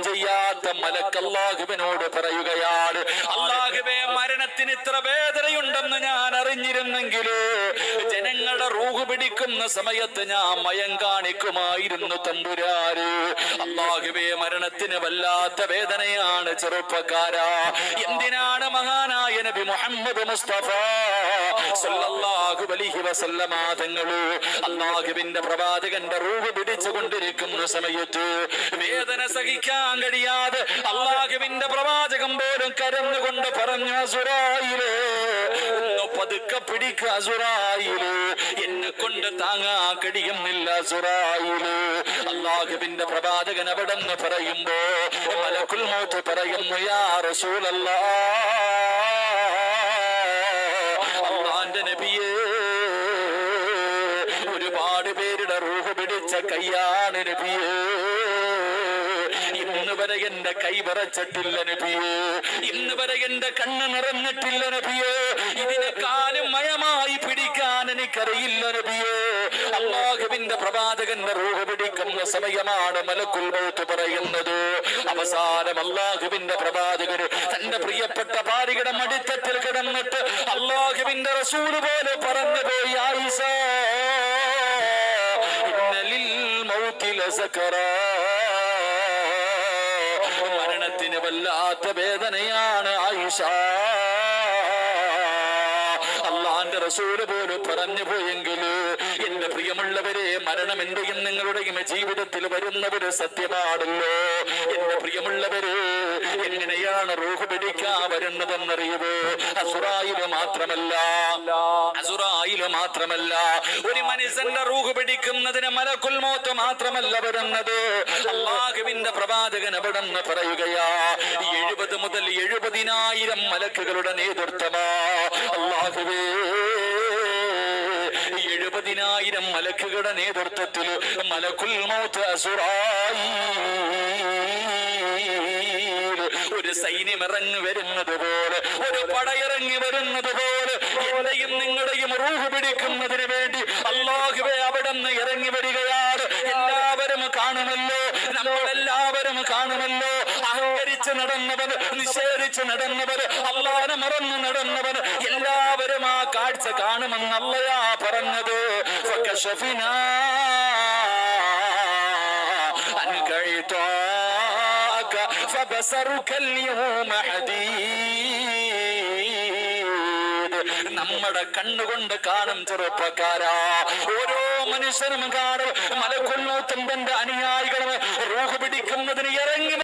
ചെയ്യാത്ത മലക്ക് അല്ലാഹുവിനോട് പറയുകയാണ്, അല്ലാഹുവേ, മരണത്തിന് ഇത്ര വേദനയുണ്ടെന്ന് ഞാൻ അറിഞ്ഞിരുന്നെങ്കിലോ ജനങ്ങളുടെ റൂഹ് പിടിക്കുന്ന സമയത്ത് ഞാൻ മയം കാണിക്കുമായിരുന്നു തമ്പുരാന്. അല്ലാഹുവേ, മരണത്തിന് വല്ലാത്ത വേദനയാണ് ചെറുപ്പക്കാരാ. എന്തിനാണ് മഹാനായ നബി മുഹമ്മദ് മുസ്തഫ സല്ലല്ലാഹു അലൈഹി വസല്ലമ തങ്ങള് അല്ലാഹുവിന്റെ പ്രവാചകന്റെ റൂഹ് പിടിച്ചുകൊണ്ടിരിക്കുന്ന സമയത്ത് വേദന സഹിക്കാൻ കഴിയാതെ അല്ലാഹുവിന്റെ പ്രവാചകൻ പോലും കരഞ്ഞുകൊണ്ട് പറഞ്ഞു, അസുറായിലേ, ഒന്ന് പതുക്കെ പിടിക്കുക അസുറായിലേ, എന്നെ കൊണ്ട് താങ്ങാൻ കഴിയുന്നില്ല അസുറായിലേ. അല്ലാഹുവിന്റെ പ്രവാചകൻ അവിടെ നിന്ന് പറയുമ്പോ മലക്കുൽ മൗത്ത് പറയുന്നു, യാ റസൂലല്ലാഹ്, അല്ലാഹുവിന്റെ നബിയേ, ഒരുപാട് പേരുടെ റൂഹ് പിടിച്ച കയ്യാണ് നബിയേ, ഇന്ന് വരെ എന്റെ കൈ വിറച്ചിട്ടില്ല നബിയേ, ഇന്ന് വരെ എന്റെ കണ്ണ് നിറഞ്ഞിട്ടില്ല നബിയേ, ഇതിനെക്കാളും മയമായി പിടിക്കാൻ എനിക്കറിയില്ല നബിയേ. അല്ലാഹുവിന്റെ പ്രവാചകന്റെ റൂഹ് പിടിക്കുന്ന സമയമാണ് മലക്കുൽ മൗത്ത് പറയുന്നത്. അവസാനം അല്ലാഹുവിന്റെ പ്രവാചകന് തന്റെ പ്രിയപ്പെട്ട ഭാര്യയുടെ മടിത്തട്ടിൽ കിടന്നിട്ട് അല്ലാഹുവിന്റെ റസൂൽ പോലെ പറഞ്ഞു പോയി, ആയിഷ, ഇന്നലിൽ മൗതി ലസകറാ, മരണത്തിന് വല്ലാത്ത വേദനയാണ് ആയിഷ. അല്ലാഹുവിന്റെ റസൂല് പോലും പറഞ്ഞു പോയെങ്കിൽ എന്റെ പ്രിയമുള്ളവരെ, മരണം എന്റെയും നിങ്ങളുടെയും ജീവിതത്തിൽ വരുന്നവര് സത്യമാണല്ലോ. എന്റെ പ്രിയമുള്ളവര്, എങ്ങനെയാണ് റൂഹ് പിടിക്കാൻ വരുന്നതെന്നറിയുമോ? അസുറായില് മാത്രമല്ല ഒരു മനുഷ്യന്റെ റൂഹ് പിടിക്കുന്നതിന് മലക്കുൽ മൗത്ത് മാത്രമല്ല വരുന്നത്. അല്ലാഹുവിന്റെ പ്രവാചകൻ അവിടെ നിന്ന് പറയുകയാ, 70 മുതൽ 70,000 മലക്കുകളുടെ നേതൃത്വമാ. അല്ലാഹുവേ, 70,000 മലക്കുകളുടെ നേതൃത്വത്തിൽ മലക്കുൽ മൗത്ത് അസുറായീൽ ഒരു സൈന്യം ഇറങ്ങി വരുന്നത് പോലെ, ഒരു പടയിറങ്ങി വരുന്നത് പോലെ എന്റെയും നിങ്ങളുടെയും റൂഹ് പിടിക്കുന്നതിന് വേണ്ടി അല്ലാഹുവേ അവിടെ നിന്ന് ഇറങ്ങി വരികയാണ്. എല്ലാവരും കാണുമല്ലോ, നമ്മളെല്ലാവരും കാണുമല്ലോ. അഹങ്കരിച്ച് നടന്നവന്, നിഷേധിച്ച് നടന്നവന്, അല്ലാഹുവിനെ മറന്നു നടന്നവന് എല്ലാവരും ആ കാഴ്ച കാണുമെന്ന് അല്ലാഹു പറഞ്ഞത്. ഫകശഫിനാ അൻക ഇതാക ഫബസറുക അൽയൗമ ഹദീദ്. നമ്മുടെ കണ്ണുകൊണ്ട് കാണും ചെറുപ്പക്കാരാ, ഓരോ മനുഷ്യനും കാണും. മലക്കുൽ മൗത്ത് തന്റെ അനുയായികളും റൂഹ് പിടിക്കുന്നതിന് ഇറങ്ങി